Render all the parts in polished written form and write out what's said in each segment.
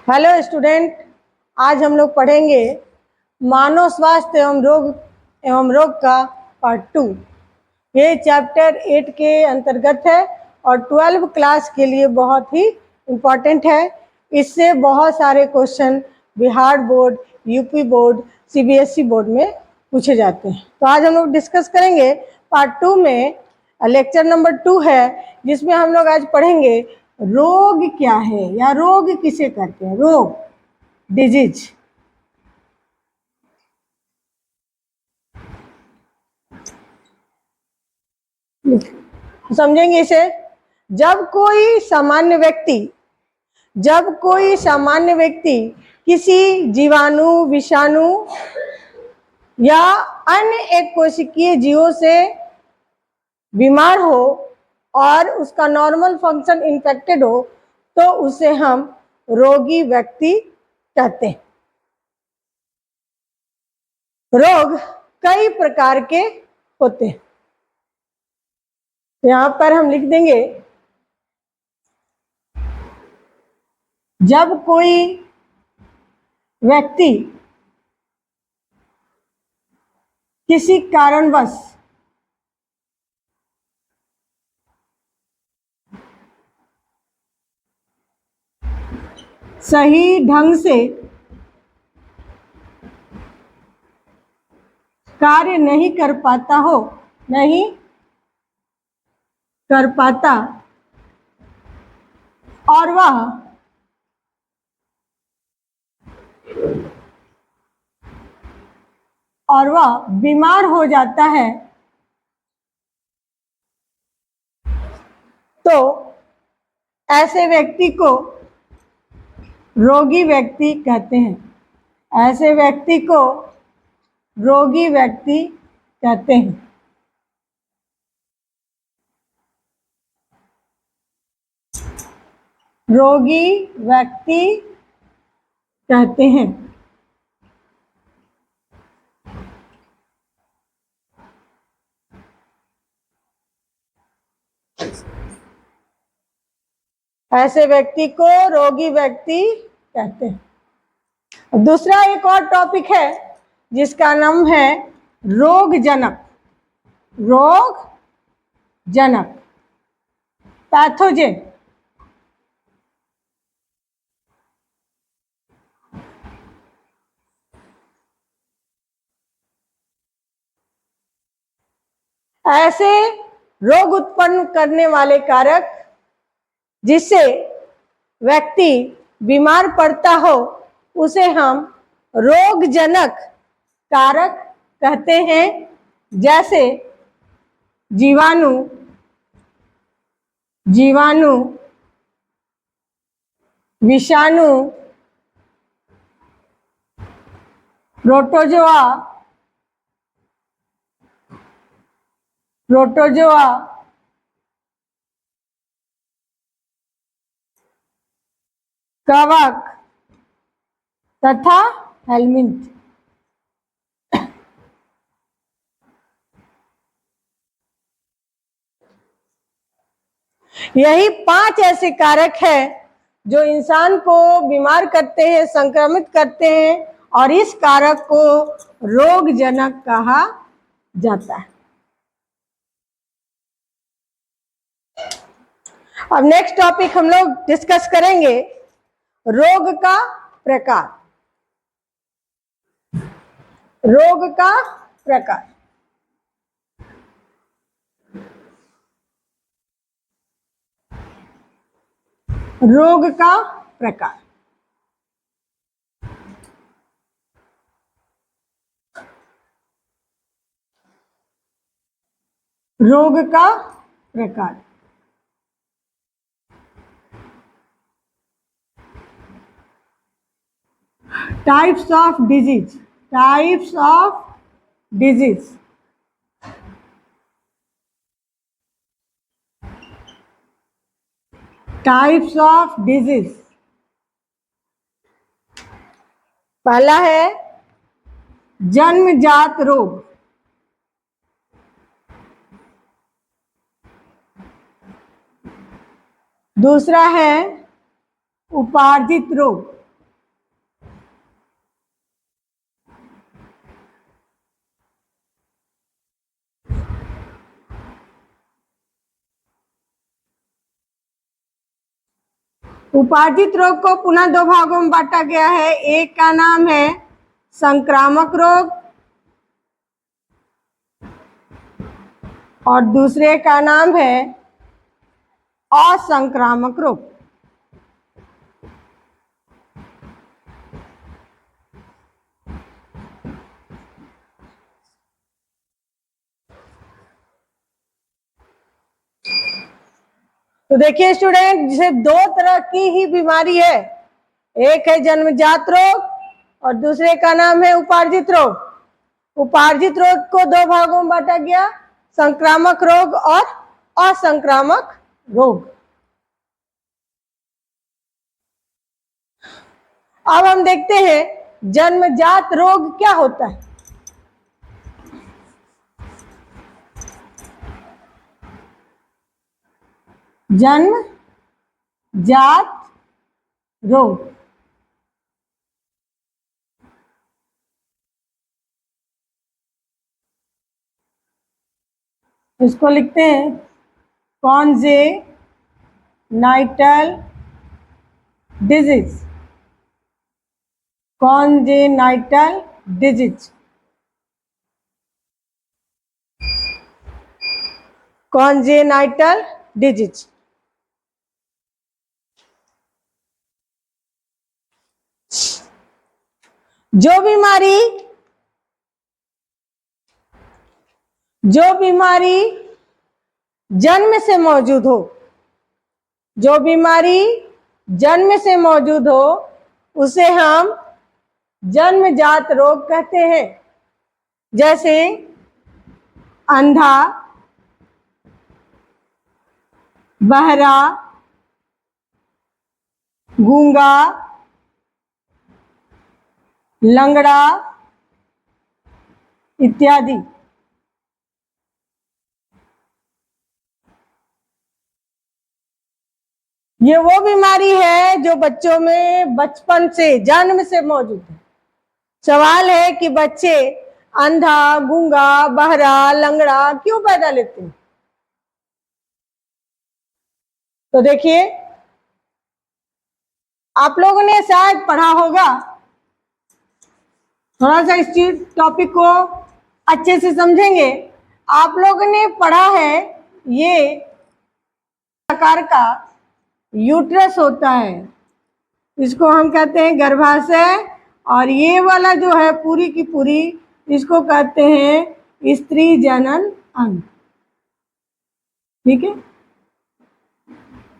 Hello student, आज हम लोग पढ़ेंगे मानव स्वास्थ्य एवं रोग का पार्ट 2। ये चैप्टर 8 के अंतर्गत है और 12 क्लास के लिए बहुत ही इम्पॉर्टेंट है। इससे बहुत सारे question Bihar board, UP board, CBSE board में पूछे जाते हैं। तो आज हम लोग डिस्कस करेंगे पार्ट 2 में। लेक्चर नंबर 2 है, जिसमें हम लोग आज पढ़ेंगे रोग क्या है या रोग किसे कहते हैं। रोग, डिजीज। समझेंगे इसे। जब कोई सामान्य व्यक्ति किसी जीवाणु, विषाणु या अन्य एक कोशिकीय जीवों से बीमार हो और उसका नॉर्मल फंक्शन इन्फेक्टेड हो, तो उसे हम रोगी व्यक्ति कहते हैं। रोग कई प्रकार के होते हैं। यहां पर हम लिख देंगे, जब कोई व्यक्ति किसी कारणवश सही ढंग से कार्य नहीं कर पाता और वह बीमार हो जाता है, तो ऐसे व्यक्ति को रोगी व्यक्ति कहते हैं। ऐसे व्यक्ति को रोगी व्यक्ति कहते हैं। रोगी व्यक्ति कहते हैं। ऐसे व्यक्ति को रोगी व्यक्ति कहते हैं। दूसरा एक और टॉपिक है जिसका नाम है रोगजनक। पैथोजेन। ऐसे रोग उत्पन्न करने वाले कारक जिससे व्यक्ति बीमार पड़ता हो, उसे हम रोगजनक कारक कहते हैं। जैसे जीवाणु, विषाणु, प्रोटोजोआ, कवक तथा हेलमिंथ। यही 5 ऐसे कारक हैं जो इंसान को बीमार करते हैं, संक्रमित करते हैं, और इस कारक को रोगजनक कहा जाता है। अब नेक्स्ट टॉपिक हम लोग डिस्कस करेंगे रोग का प्रकार। रोग का प्रकार। रोग का प्रकार। रोग का प्रकार। Types of disease. Types of disease. Types of disease. पहला है जन्मजात रोग। दूसरा है उपार्जित रोग। उपार्जित रोग को पुनः दो भागों में बांटा गया है। एक का नाम है संक्रामक रोग और दूसरे का नाम है असंक्रामक रोग। तो देखिए स्टूडेंट, सिर्फ दो तरह की ही बीमारी है, एक है जन्मजात रोग और दूसरे का नाम है उपार्जित रोग। उपार्जित रोग को दो भागों में बांटा गया, संक्रामक रोग और असंक्रामक रोग। अब हम देखते हैं जन्मजात रोग क्या होता है। जन्मजात रोग इसको लिखते हैं congenital disease. Congenital disease, congenital disease. जो बीमारी जन्म से मौजूद हो, जो बीमारी जन्म से मौजूद हो उसे हम जन्मजात रोग कहते हैं। जैसे अंधा, बहरा, गूंगा, लंगड़ा इत्यादि। ये वो बीमारी है जो बच्चों में बचपन से, जन्म से मौजूद है। सवाल है कि बच्चे अंधा, गूंगा, बहरा, लंगड़ा क्यों पैदा लेते हैं? तो देखिए, आप लोगों ने शायद पढ़ा होगा, थोड़ा सा इस टॉपिक को अच्छे से समझेंगे। आप लोगों ने पढ़ा है ये आकार का यूट्रस होता है, इसको हम कहते हैं गर्भाशय, और ये वाला जो है पूरी की पूरी इसको कहते हैं स्त्री जनन अंग। ठीक है,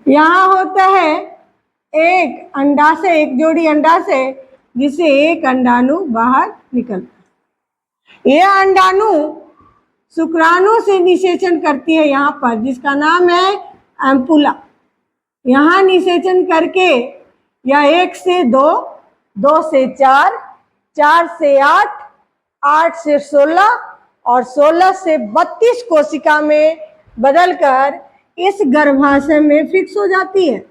यहाँ होता है एक अंडाशय, एक जोड़ी अंडाशय, जिसे एक अंडाणु बाहर निकलता है। यह अंडाणु शुक्राणु से निषेचन करती है यहाँ पर, जिसका नाम है एम्पुला। यहाँ निषेचन करके या 1 से 2, 2 से 4, 4 से 8, 8 से 16 और 16 से 32 कोशिका में बदलकर इस गर्भाशय में फिक्स हो जाती है।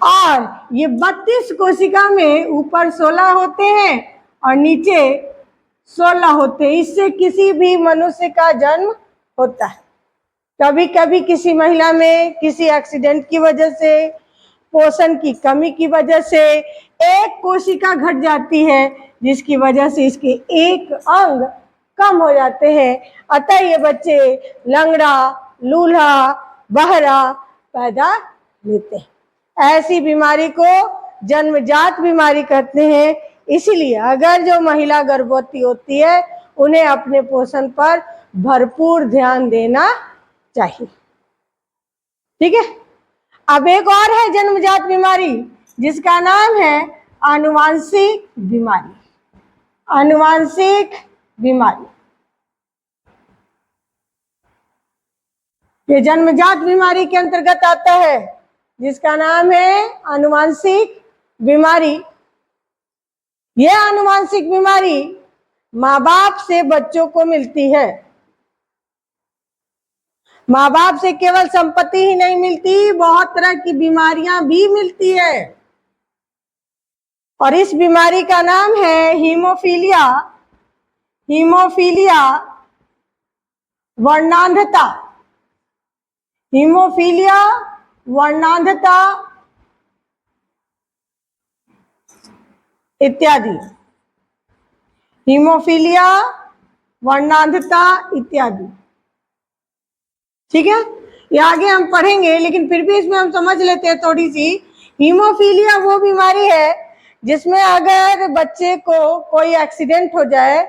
और ये 32 कोशिका में ऊपर 16 होते हैं और नीचे 16 होते हैं। इससे किसी भी मनुष्य का जन्म होता है। कभी कभी किसी महिला में किसी एक्सीडेंट की वजह से, पोषण की कमी की वजह से एक कोशिका घट जाती है, जिसकी वजह से इसके एक अंग कम हो जाते हैं। अतः ये बच्चे लंगड़ा, लूल्हा, बहरा पैदा लेते हैं। ऐसी बीमारी को जन्मजात बीमारी कहते हैं। इसीलिए अगर जो महिला गर्भवती होती है उन्हें अपने पोषण पर भरपूर ध्यान देना चाहिए। ठीक है, अब एक और है जन्मजात बीमारी, जिसका नाम है आनुवांशिक बीमारी। आनुवांशिक बीमारी ये जन्मजात बीमारी के अंतर्गत आता है, जिसका नाम है आनुवांशिक बीमारी। यह आनुवांशिक बीमारी माँ बाप से बच्चों को मिलती है। माँ बाप से केवल संपत्ति ही नहीं मिलती, बहुत तरह की बीमारियां भी मिलती है। और इस बीमारी का नाम है हीमोफीलिया। हीमोफीलिया वर्णांधता। हीमोफीलिया, वर्णांधता इत्यादि। हीमोफीलिया, वर्णांधता इत्यादि। ठीक है, ये आगे हम पढ़ेंगे, लेकिन फिर भी इसमें हम समझ लेते हैं थोड़ी सी। हीमोफीलिया वो बीमारी है जिसमें अगर बच्चे को कोई एक्सीडेंट हो जाए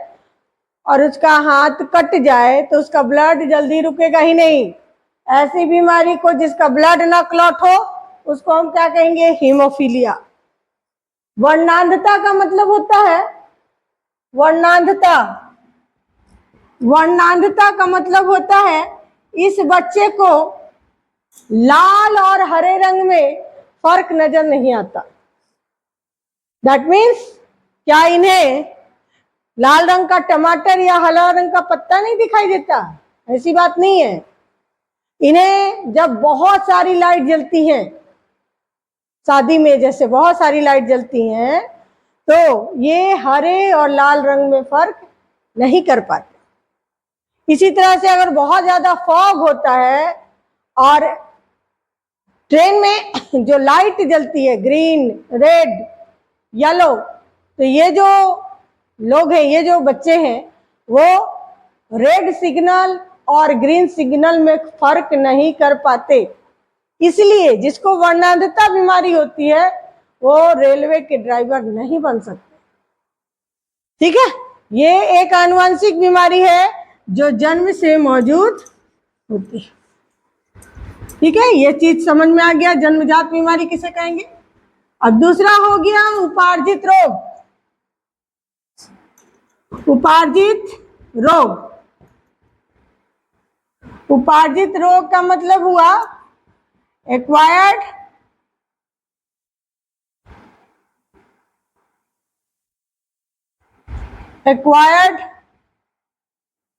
और उसका हाथ कट जाए तो उसका ब्लड जल्दी रुकेगा ही नहीं। ऐसी बीमारी को जिसका ब्लड ना क्लॉट हो उसको हम क्या कहेंगे? हीमोफीलिया। वर्णांधता का मतलब होता है, वर्णांधता, वर्णांधता का मतलब होता है इस बच्चे को लाल और हरे रंग में फर्क नजर नहीं आता। दैट मीन्स क्या इन्हें लाल रंग का टमाटर या हरा रंग का पत्ता नहीं दिखाई देता? ऐसी बात नहीं है। इन्हें जब बहुत सारी लाइट जलती है, शादी में जैसे बहुत सारी लाइट जलती हैं, तो ये हरे और लाल रंग में फर्क नहीं कर पाते। इसी तरह से अगर बहुत ज्यादा फॉग होता है और ट्रेन में जो लाइट जलती है, ग्रीन, रेड, येलो, तो ये जो लोग हैं, ये जो बच्चे हैं, वो रेड सिग्नल और ग्रीन सिग्नल में फर्क नहीं कर पाते। इसलिए जिसको वर्णांधता बीमारी होती है वो रेलवे के ड्राइवर नहीं बन सकते। ठीक है, ये एक आनुवंशिक बीमारी है जो जन्म से मौजूद होती है। ठीक है, ये चीज समझ में आ गया, जन्मजात बीमारी किसे कहेंगे। अब दूसरा हो गया उपार्जित रोग। उपार्जित रोग, उपार्जित रोग का मतलब हुआ एक्वायर्ड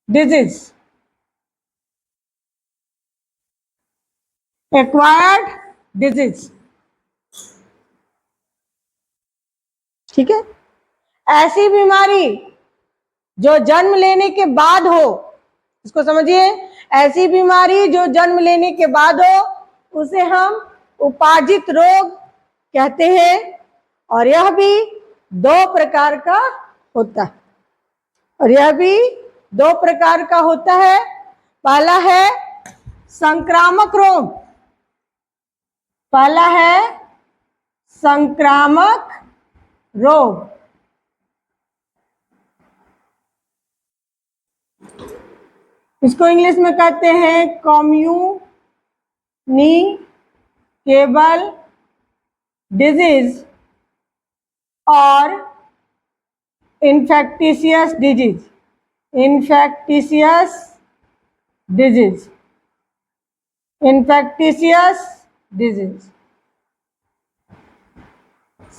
डिजीज, एक्वायर्ड डिजीज। ठीक है, ऐसी बीमारी जो जन्म लेने के बाद हो, इसको समझिए, ऐसी बीमारी जो जन्म लेने के बाद हो उसे हम उपार्जित रोग कहते हैं। और यह भी 2 प्रकार का होता है, और यह भी 2 प्रकार का होता है। पहला है संक्रामक रोग, पहला है संक्रामक रोग। इसको इंग्लिश में कहते हैं कम्युनिकेबल डिजीज और इन्फेक्टिशियस डिजीज, इन्फेक्टिशियस डिजीज, इन्फेक्टिशियस डिजीज।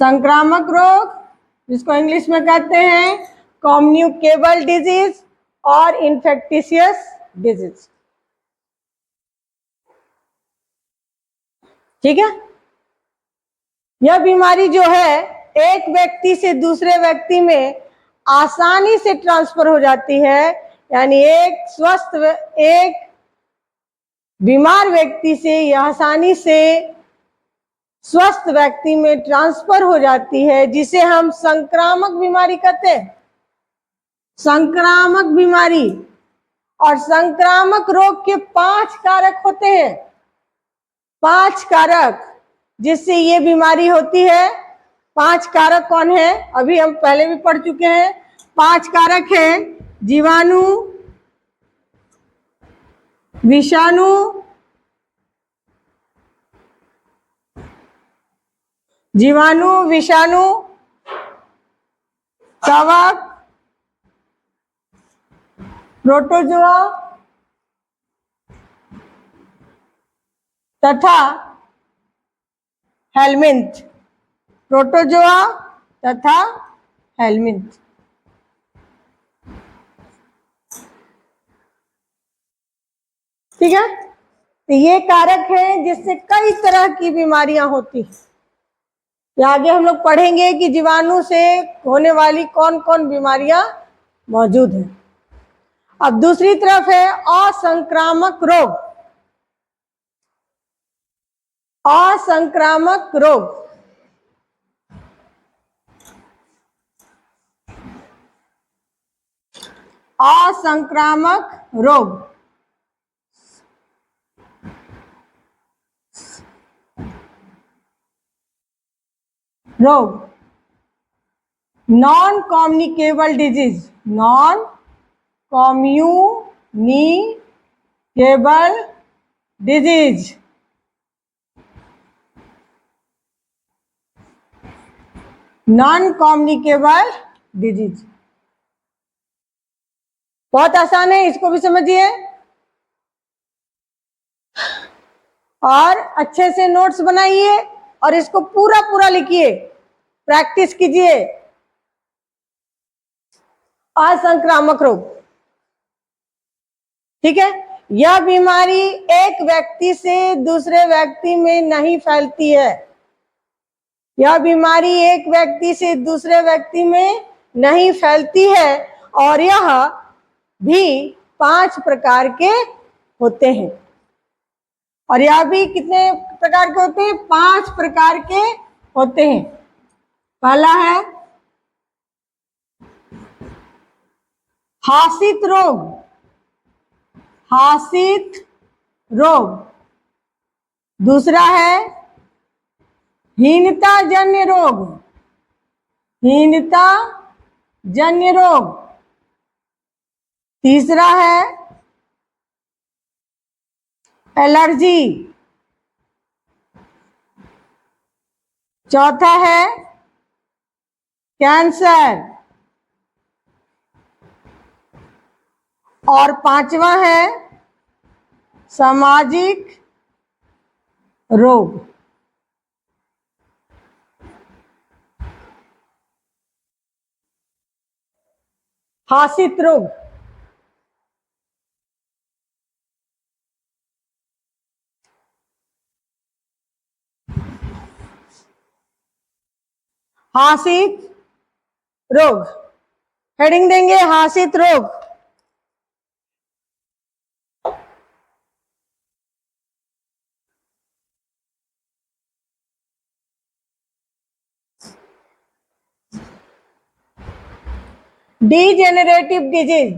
संक्रामक रोग जिसको इंग्लिश में कहते हैं कम्युनिकेबल डिजीज और इन्फेक्टिशियस डिजीज। ठीक है, यह बीमारी जो है एक व्यक्ति से दूसरे व्यक्ति में आसानी से ट्रांसफर हो जाती है। यानी एक बीमार व्यक्ति से यह आसानी से स्वस्थ व्यक्ति में ट्रांसफर हो जाती है, जिसे हम संक्रामक बीमारी कहते हैं। संक्रामक बीमारी और संक्रामक रोग के 5 कारक होते हैं, 5 कारक जिससे ये बीमारी होती है। 5 कारक कौन है? अभी हम पहले भी पढ़ चुके हैं। 5 कारक हैं जीवाणु, विषाणु, जीवाणु, विषाणु, कवक, प्रोटोजोआ तथा हेलमिंथ, प्रोटोजोआ तथा हेलमिंथ। ठीक है, तो ये कारक हैं जिससे कई तरह की बीमारियां होती हैं। आगे हम लोग पढ़ेंगे कि जीवाणु से होने वाली कौन कौन बीमारियां मौजूद हैं। अब दूसरी तरफ है असंक्रामक रोग। असंक्रामक रोग, असंक्रामक रोग, रोग, non communicable disease, non communicable disease, non communicable disease. बहुत आसान है, इसको भी समझिए और अच्छे से नोट्स बनाइए और इसको पूरा पूरा लिखिए, प्रैक्टिस कीजिए। असंक्रामक रोग, ठीक है, यह बीमारी एक व्यक्ति से दूसरे व्यक्ति में नहीं फैलती है, यह बीमारी एक व्यक्ति से दूसरे व्यक्ति में नहीं फैलती है और यह भी 5 प्रकार के होते हैं। और यह भी कितने प्रकार के होते हैं? 5 प्रकार के होते हैं। पहला है हासित रोग, हासित रोग। दूसरा है हीनता जन्य रोग, हीनता जन्य रोग। तीसरा है एलर्जी। चौथा है कैंसर और 5वां है सामाजिक रोग। हासित रोग, हासित रोग, हेडिंग देंगे हासित रोग। Degenerative disease,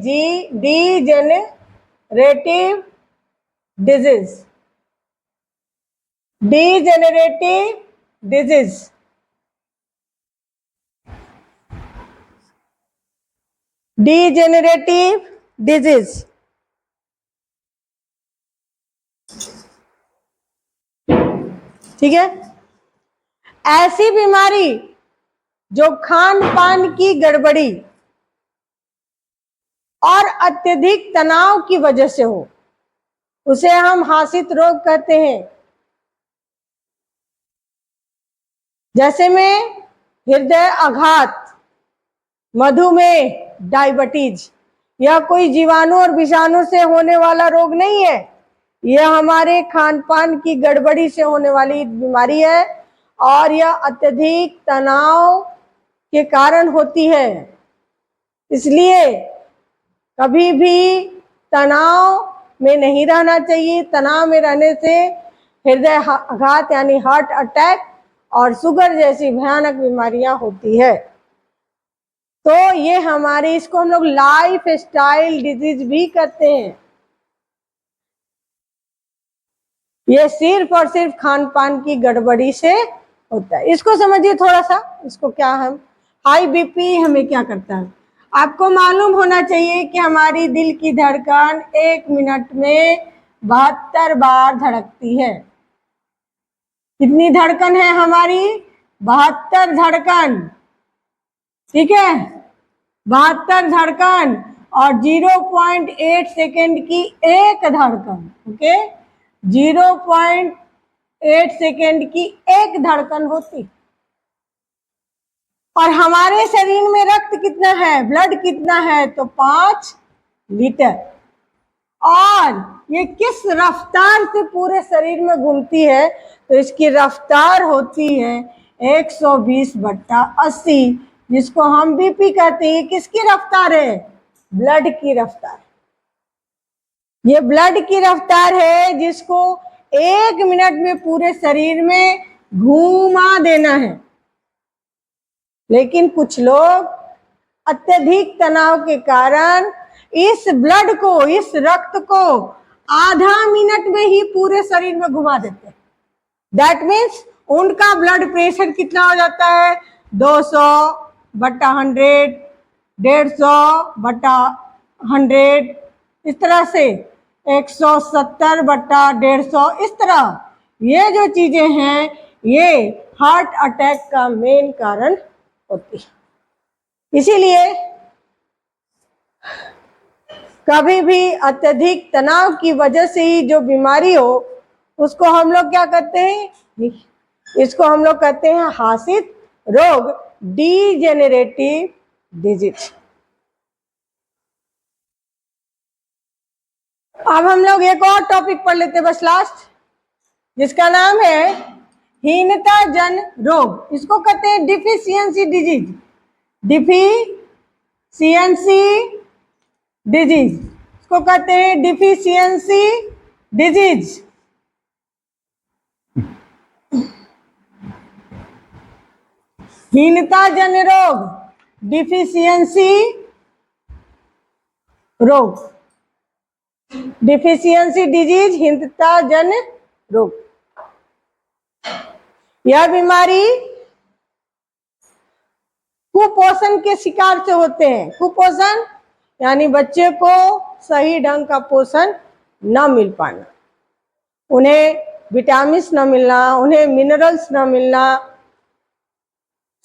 degenerative disease, degenerative disease. Degenerative disease, ठीक है, ऐसी बीमारी जो खान पान की गड़बड़ी और अत्यधिक तनाव की वजह से हो, उसे हम हासित रोग कहते हैं। जैसे में हृदय आघात, मधुमेह, डायबिटीज। यह कोई जीवाणु और विषाणु से होने वाला रोग नहीं है, यह हमारे खान पान की गड़बड़ी से होने वाली बीमारी है और यह अत्यधिक तनाव के कारण होती है। इसलिए कभी भी तनाव में नहीं रहना चाहिए। तनाव में रहने से हृदय आघात यानी हार्ट अटैक और शुगर जैसी भयानक बीमारियां होती है। तो ये हमारे, इसको हम लोग लाइफ स्टाइल डिजीज भी कहते हैं। ये सिर्फ और सिर्फ खान पान की गड़बड़ी से होता है। इसको समझिए थोड़ा सा, इसको क्या हम हाई बीपी हमें क्या करता है। आपको मालूम होना चाहिए कि हमारी दिल की धड़कन 1 मिनट में 72 बार धड़कती है। कितनी धड़कन है हमारी? 72 धड़कन, ठीक है, 72 धड़कन और 0.8 सेकेंड की एक धड़कन, ओके, 0.8 सेकेंड की एक धड़कन होती। और हमारे शरीर में रक्त कितना है, ब्लड कितना है? तो 5 लीटर। और ये किस रफ्तार से पूरे शरीर में घूमती है? तो इसकी रफ्तार होती है 120/80, जिसको हम बीपी कहते हैं। किसकी रफ्तार है? ब्लड की रफ्तार। ये ब्लड की रफ्तार है जिसको 1 मिनट में पूरे शरीर में घुमा देना है। लेकिन कुछ लोग अत्यधिक तनाव के कारण इस ब्लड को, इस रक्त को आधा मिनट में ही पूरे शरीर में घुमा देते हैं। दैट मीन्स उनका ब्लड प्रेशर कितना हो जाता है, 200/100, 150/100, इस तरह से 170/150, इस तरह। ये जो चीजें हैं ये हार्ट अटैक का मेन कारण होती है। इसीलिए कभी भी अत्यधिक तनाव की वजह से ही जो बीमारी हो उसको हम लोग क्या कहते हैं, इसको हम लोग कहते हैं हासित रोग, डीजेनरेटिव डिजीज। अब हम लोग एक और टॉपिक पढ़ लेते हैं बस लास्ट, जिसका नाम है हीनता जन रोग। इसको कहते हैं डिफिशियंसी डिजीज, डिफिशियंसी डिजीज, इसको कहते हैं डिफिशियंसी डिजीज। हीनता जन रोग, डिफिशियंसी रोग, डिफिशियंसी डिजीज, हीनता जन रोग। यह बीमारी कुपोषण के शिकार से होते हैं। कुपोषण यानी बच्चे को सही ढंग का पोषण न मिल पाना, उन्हें विटामिन न मिलना, उन्हें मिनरल्स न मिलना,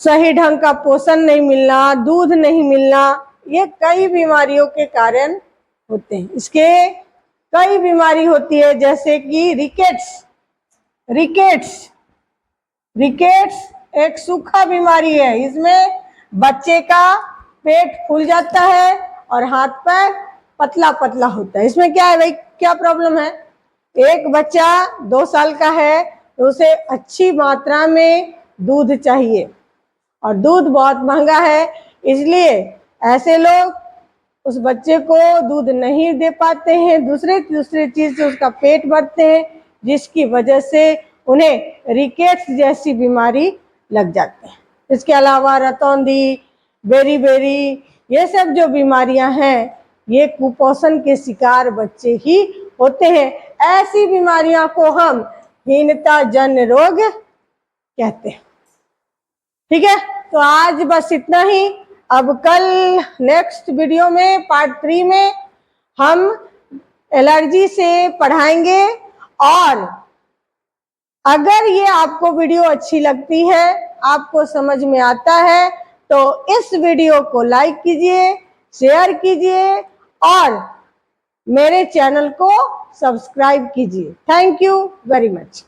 सही ढंग का पोषण नहीं मिलना, दूध नहीं मिलना, ये कई बीमारियों के कारण होते हैं। इसके कई बीमारी होती है, जैसे कि रिकेट्स। रिकेट्स एक सूखा बीमारी है। इसमें बच्चे का पेट फूल जाता है और हाथ पैर पतला पतला होता है। इसमें क्या है भाई, क्या प्रॉब्लम है, एक बच्चा 2 साल का है तो उसे अच्छी मात्रा में दूध चाहिए और दूध बहुत महंगा है, इसलिए ऐसे लोग उस बच्चे को दूध नहीं दे पाते हैं, दूसरे चीज से उसका पेट भरते हैं, जिसकी वजह से उन्हें रिकेट्स जैसी बीमारी लग जाती है। इसके अलावा रतौंधी, बेरी, ये सब जो बीमारियां हैं ये कुपोषण के शिकार बच्चे ही होते हैं। ऐसी बीमारियां को हम हीनता जन रोग कहते हैं। ठीक है, तो आज बस इतना ही। अब कल नेक्स्ट वीडियो में पार्ट 3 में हम एलर्जी से पढ़ाएंगे। और अगर ये आपको वीडियो अच्छी लगती है, आपको समझ में आता है, तो इस वीडियो को लाइक कीजिए, शेयर कीजिए और मेरे चैनल को सब्सक्राइब कीजिए। Thank you very much.